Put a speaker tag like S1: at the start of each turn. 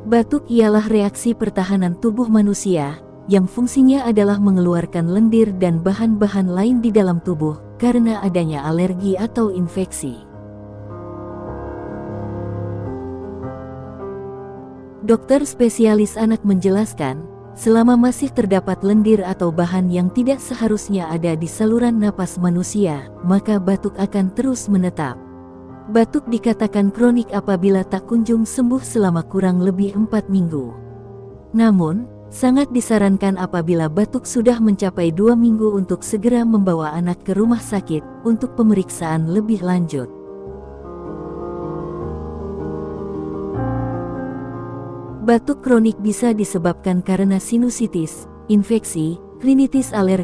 S1: Batuk ialah reaksi pertahanan tubuh manusia, yang fungsinya adalah mengeluarkan lendir dan bahan-bahan lain di dalam tubuh, karena adanya alergi atau infeksi. Dokter spesialis anak menjelaskan, selama masih terdapat lendir atau bahan yang tidak seharusnya ada di saluran napas manusia, maka batuk akan terus menetap. Batuk dikatakan kronik apabila tak kunjung sembuh selama kurang lebih 4 minggu. Namun, sangat disarankan apabila batuk sudah mencapai 2 minggu untuk segera membawa anak ke rumah sakit untuk pemeriksaan lebih lanjut. Batuk kronik bisa disebabkan karena sinusitis, infeksi, rinitis alergi,